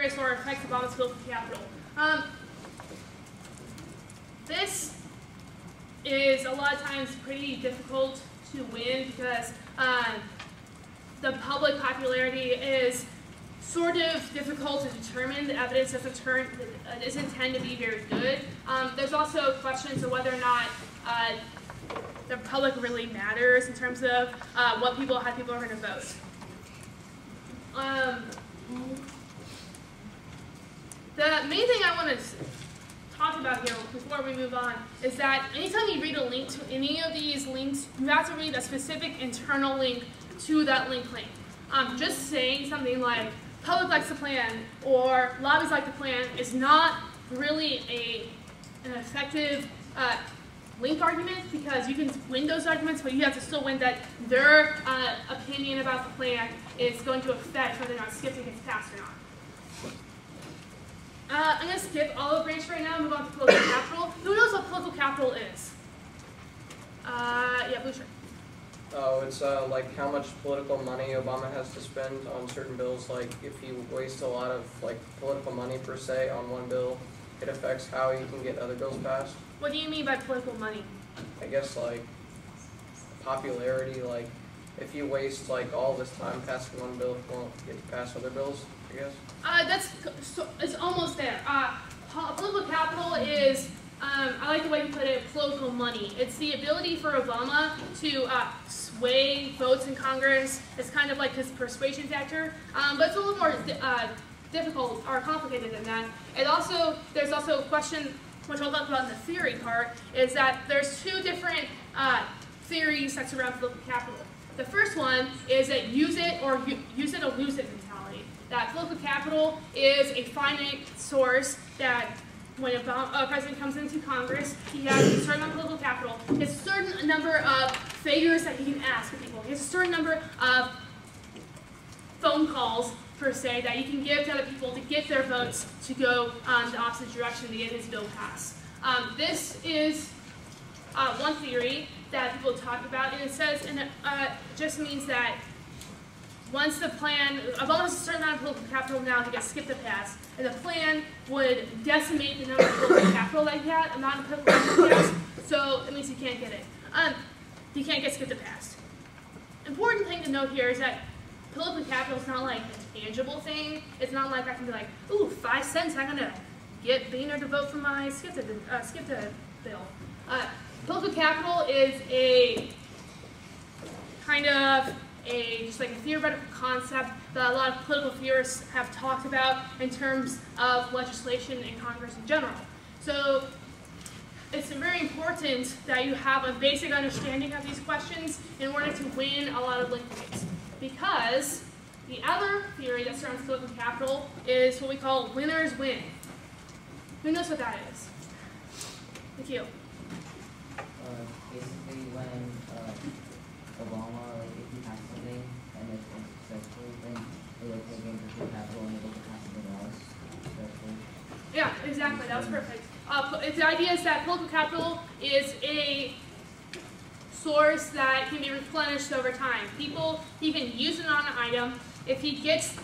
Congress or affects Obama's political capital. This is a lot of times pretty difficult to win because the public popularity is sort of difficult to determine. The evidence doesn't tend to be very good. There's also questions of whether or not the public really matters in terms of how people are going to vote. The main thing I want to talk about here before we move on is that anytime you read a link to any of these links, you have to read a specific internal link to that link claim. Just saying something like public likes the plan or lobbies like the plan is not really an effective link argument, because you can win those arguments, but you have to still win that their opinion about the plan is going to affect whether or not skipping gets passed or not. I'm going to skip olive branch right now and move on to political capital. Who knows what political capital is? Yeah, blue shirt. Oh, it's like how much political money Obama has to spend on certain bills. Like if you waste a lot of like political money per se on one bill, it affects how you can get other bills passed. What do you mean by political money? I guess like popularity. Like if you waste like all this time passing one bill, you won't get to pass other bills, I guess. It's almost there. Political capital is, I like the way you put it, political money. It's the ability for Obama to sway votes in Congress. It's kind of like his persuasion factor, but it's a little more difficult or complicated than that. There's also a question, which I'll talk about in the theory part, is that there's two different theories that surround political capital. The first one is that use it or lose it mentality. That political capital is a finite source that when a president comes into Congress, he has a certain amount of political capital. He has a certain number of favors that he can ask of people. He has a certain number of phone calls, per se, that you can give to other people to get their votes to go the opposite direction to get his bill passed. This is one theory that people talk about, and it says, and it just means that once the plan, Obama has a certain amount of political capital now to get skipped a pass, and the plan would decimate the number of political capital that he had, amount of political capital he has, so it means he can't get it. He can't get skipped a pass. Important thing to note here is that political capital is not like a tangible thing. It's not like I can be like, ooh, 5 cents, I'm gonna get Boehner to vote for my skip the bill. Political capital is a kind of just like a theoretical concept that a lot of political theorists have talked about in terms of legislation in Congress in general. So it's very important that you have a basic understanding of these questions in order to win a lot of link claims. Because the other theory that surrounds political capital is what we call winners win. Who knows what that is? Thank you. Basically, when Obama, like, if he has something and it's unsuccessful, then it will take in political capital and it will pass something else successfully. Yeah, exactly. That was perfect. The idea is that political capital is a source that can be replenished over time. He can use it on an item. If he gets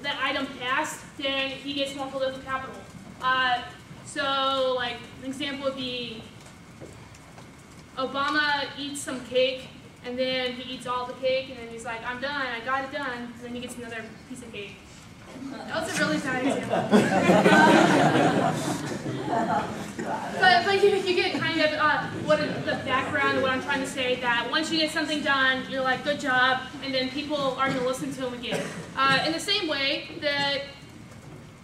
that item passed, then he gets more political capital. So, like, an example would be Obama eats some cake, and then he eats all the cake, and then he's like, I'm done, I got it done, and then he gets another piece of cake. That was a really bad example. but you get kind of the background of what I'm trying to say, that once you get something done, you're like, good job, and then people are going to listen to him again. In the same way,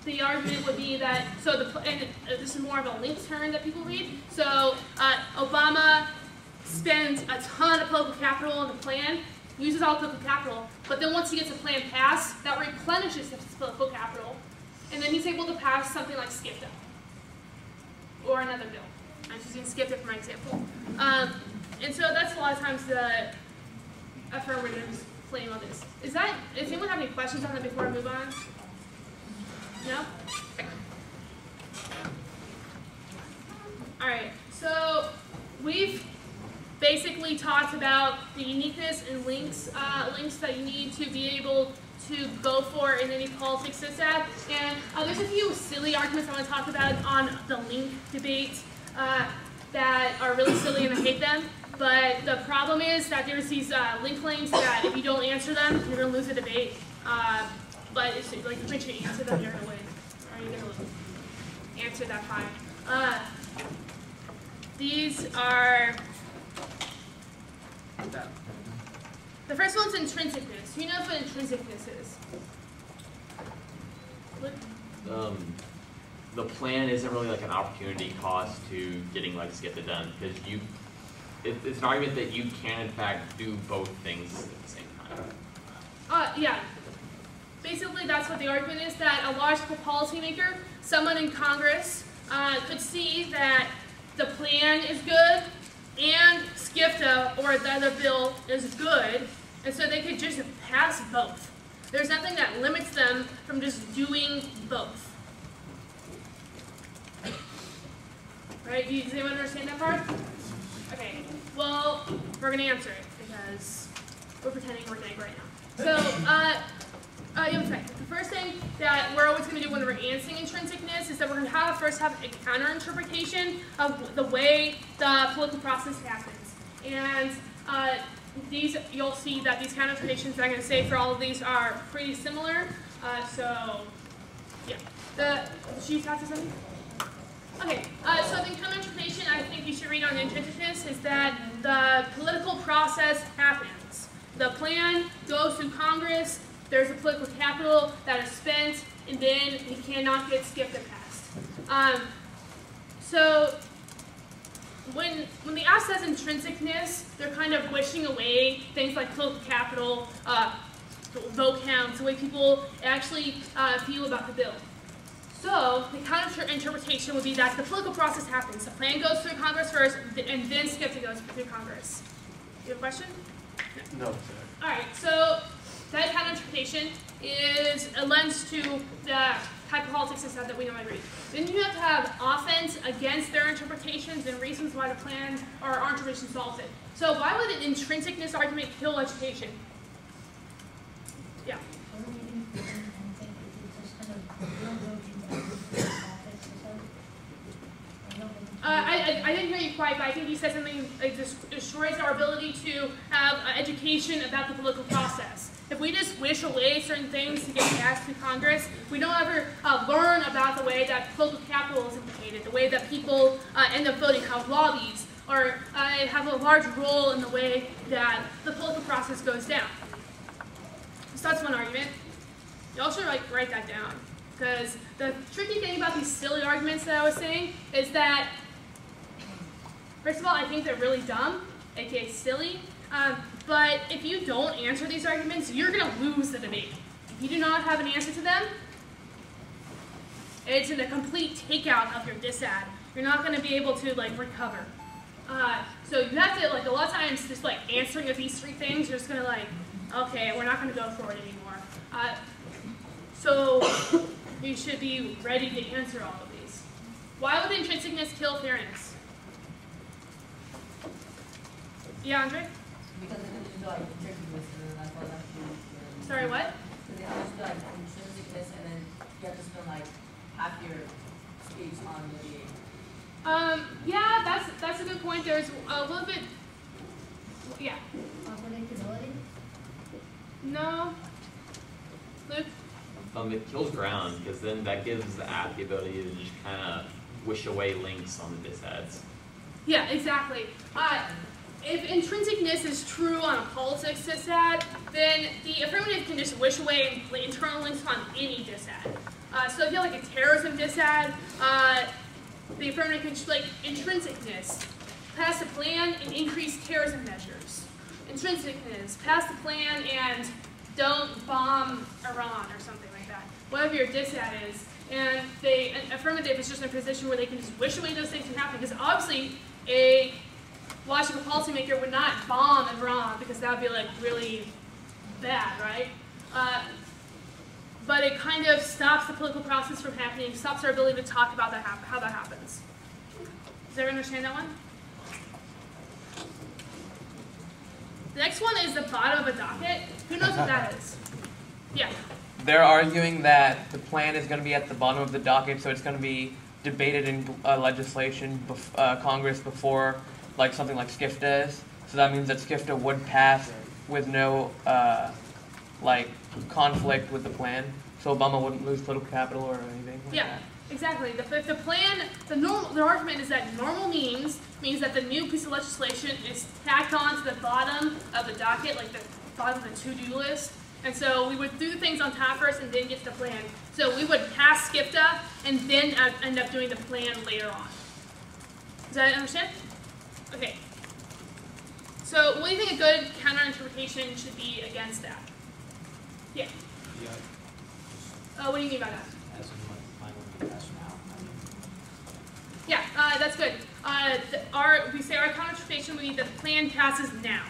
the argument would be that, and this is more of a link term that people read, so Obama spends a ton of political capital on the plan, uses all political capital, but then once he gets a plan passed, that replenishes his political capital, and then he's able to pass something like SKIPTA, or another bill. I'm just using SKIPTA for my example. And so that's a lot of times the affirmative claim on this. Does anyone have any questions on that before I move on? No? Okay. All right, so we've basically talked about the uniqueness and links that you need to be able to go for in any politics sysad. And there's a few silly arguments I want to talk about on the link debate that are really silly and I hate them. But the problem is that there's these link claims that if you don't answer them, you're going to lose the debate. But it's like if you answer them, you're going to win. Or you're going to answer that high. These are... The first one's intrinsicness. Who knows what intrinsicness is? The plan isn't really like an opportunity cost to getting like skip done, because it's an argument that you can in fact do both things at the same time. Yeah. Basically, that's what the argument is, that a logical policymaker, someone in Congress, could see that the plan is good and SCIFTA or the other bill is good, and so they could just pass both. There's nothing that limits them from just doing both. Right? Does anyone understand that part? Okay. Well, we're going to answer it because we're pretending we're getting right now. So, the first thing that we're always going to do when we're answering intrinsicness is that we're going to first have a counter-interpretation of the way the political process happens. And you'll see that these counter-interpretations that I'm going to say for all of these are pretty similar. So, yeah. Did you have to say something? Okay, so the counter-interpretation I think you should read on intrinsicness is that the political process happens. The plan goes through Congress, there's a political capital that is spent, and then it cannot get skipped or passed. So when the app says intrinsicness, they're kind of wishing away things like political capital, vote counts, the way people actually feel about the bill. So the counter-interpretation would be that the political process happens. The plan goes through Congress first, and then SCIFTA goes through Congress. You have a question? No. All right, so that counter-interpretation lends to the type of politics system that we know and read. Then you have to have offense against their interpretations and reasons why the plan or our interpretation solves it. So why would an intrinsicness argument kill education? Yeah. I didn't hear you quite, but I think you said something like destroys our ability to have education about the political process. If we just wish away certain things to get passed through Congress, we don't ever learn about the way that political capital is implicated, the way that people end up voting, how lobbies or have a large role in the way that the political process goes down. So that's one argument. You all should write that down. Because the tricky thing about these silly arguments that I was saying is that, first of all, I think they're really dumb, aka silly. But if you don't answer these arguments, you're going to lose the debate. If you do not have an answer to them, it's a complete takeout of your disad. You're not going to be able to recover. So you have to a lot of times just answering of these three things, you're just going to okay, we're not going to go for it anymore. So you should be ready to answer all of these. Why would intrinsicness kill fairness? Yeah, Andre? Because they can just do intrinsicness and then that's why that's Sorry, what? Because they can just do intrinsicness and then you have to spend half your speech on the yeah, that's a good point. There's a little bit, yeah. Predictability? No. Luke? It kills ground, because then that gives the app the ability to just kind of wish away links on the disads. Yeah, exactly. If intrinsicness is true on a politics disad, then the affirmative can just wish away internal links on any disad. So if you have a terrorism disad, the affirmative can intrinsicness, pass the plan and increase terrorism measures. Intrinsicness, pass the plan and don't bomb Iran or something like that. Whatever your disad is. And the affirmative is just in a position where they can just wish away those things from happening. Because obviously a logical policymaker would not bomb Iran because that would be really bad, right? But it kind of stops the political process from happening, stops our ability to talk about how that happens. Does everyone understand that one? The next one is the bottom of a docket. Who knows what that is? Yeah. They're arguing that the plan is going to be at the bottom of the docket, so it's going to be debated in legislation, Congress before like something like SCIFTA is. So that means that SCIFTA would pass with no like conflict with the plan. So Obama wouldn't lose political capital or anything like Yeah. that. Exactly. If the plan, the argument is that normal means that the new piece of legislation is tacked on to the bottom of the docket, like the bottom of the to-do list. And so we would do things on top first and then get to the plan. So we would pass SCIFTA and then end up doing the plan later on. Does that understand? Okay. So what do you think a good counterinterpretation should be against that? Yeah. What do you mean by that? As in what the plan would be passed now. Yeah, that's good. We say our counterinterpretation would be that the plan passes now.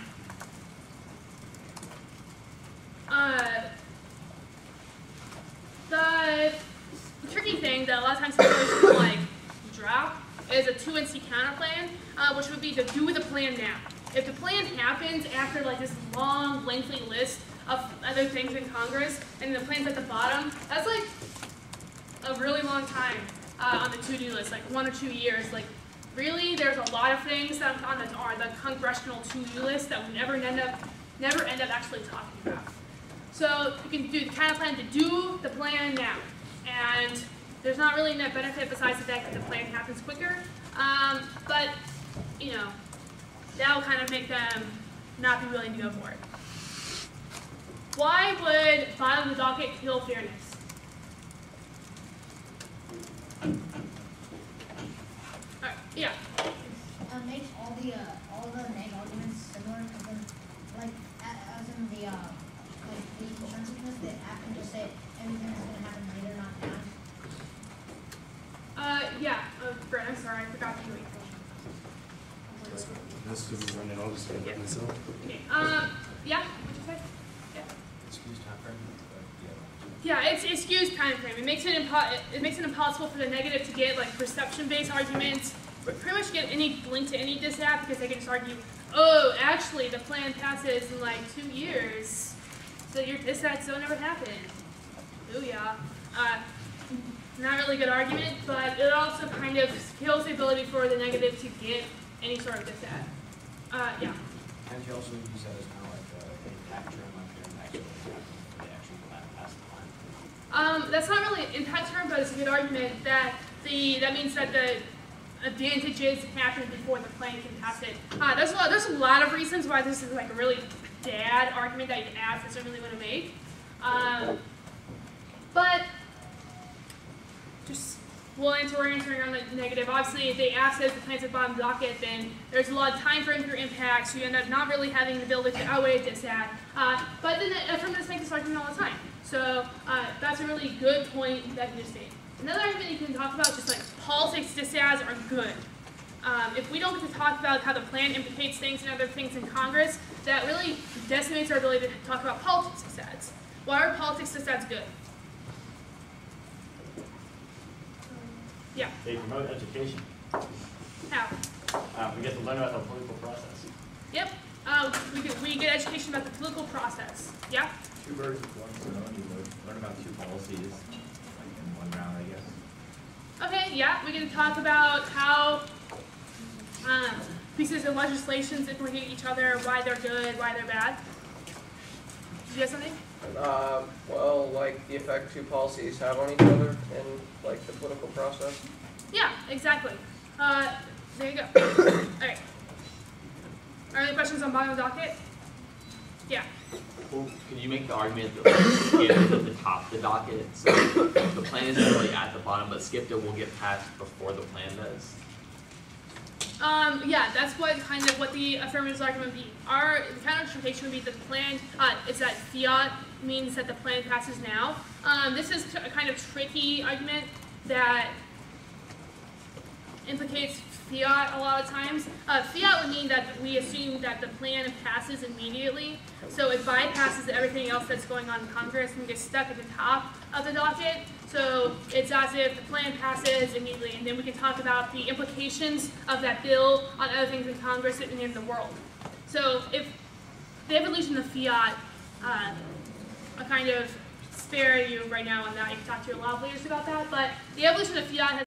The tricky thing that a lot of times people like drop is a 2NC counter plan, which would be to do the plan now. If the plan happens after like this long, lengthy list of other things in Congress, and the plan's at the bottom, that's like a really long time on the to-do list, like 1 or 2 years. Like, really, there's a lot of things that on the congressional to-do list that we never end up actually talking about. So you can do the kind of plan to do the plan now, and there's not really net benefit besides the fact that the plan happens quicker. But you know, that will kind of make them not be willing to go for it. Why would bottom of the docket kill fairness? Alright, yeah. Makes all the neg arguments similar, and then like as in the consensus that after just say everything that's gonna happen later, not now. Yeah. Brett, I'm sorry, I forgot to do it. This is running all this Yeah. myself. Okay. Yeah. What'd you say? Yeah. Excuse time frame. Yeah, it skews time frame. It makes it impossible for the negative to get like perception-based arguments, but pretty much get any link to any dissat because they can just argue, oh, actually the plan passes in like 2 years, so your dissat so never happened. Ooh yeah. Not really good argument, but it also kind of kills the ability for the negative to get any sort of dissat. Yeah. And you also use that as kind of like a impact term, like their impact term, they actually pass the plan. That's not really an impact term, but it's a good argument that that means that the advantages happen before the plan can pass it. There's a lot of reasons why this is like a really bad argument that you ask doesn't really want to make. But just we're answering on the negative. Obviously, if they ask as the plan's at the bottom of the docket, then there's a lot of time frame for impact, so you end up not really having the ability to outweigh this ad. But then affirmatives make this argument all the time. So that's a really good point that you just made. Another argument you can talk about is just like politics disads are good. If we don't get to talk about how the plan implicates things and other things in Congress, that really decimates our ability to talk about politics disads. Why are politics disads good? Yeah. They promote education. How? We get to learn about the political process. Yep. We get education about the political process. Yeah? Two birds with one stone. You learn about two policies like in one round, I guess. Okay, yeah. We get to talk about how pieces of legislation implicate each other, why they're good, why they're bad. Did you have something? Well, like the effect two policies have on each other in like the political process. Yeah, exactly. There you go. All right. Are there any questions on bottom of the docket? Yeah. Well, could you make the argument that like, SCIFTA is at the top of the docket, so the plan isn't really at the bottom, but SCIFTA will get passed before the plan does? Yeah, that's what the affirmative argument would be. Our counter-interpretation would be the plan is that fiat means that the plan passes now. This is a kind of tricky argument that implicates fiat a lot of times. Fiat would mean that we assume that the plan passes immediately, so it bypasses everything else that's going on in Congress and gets stuck at the top of the docket. So it's as if the plan passes immediately, and then we can talk about the implications of that bill on other things in Congress and in the world. So if the evolution of fiat, a kind of spare you right now on that. You can talk to your law leaders about that. But the evolution of fiat has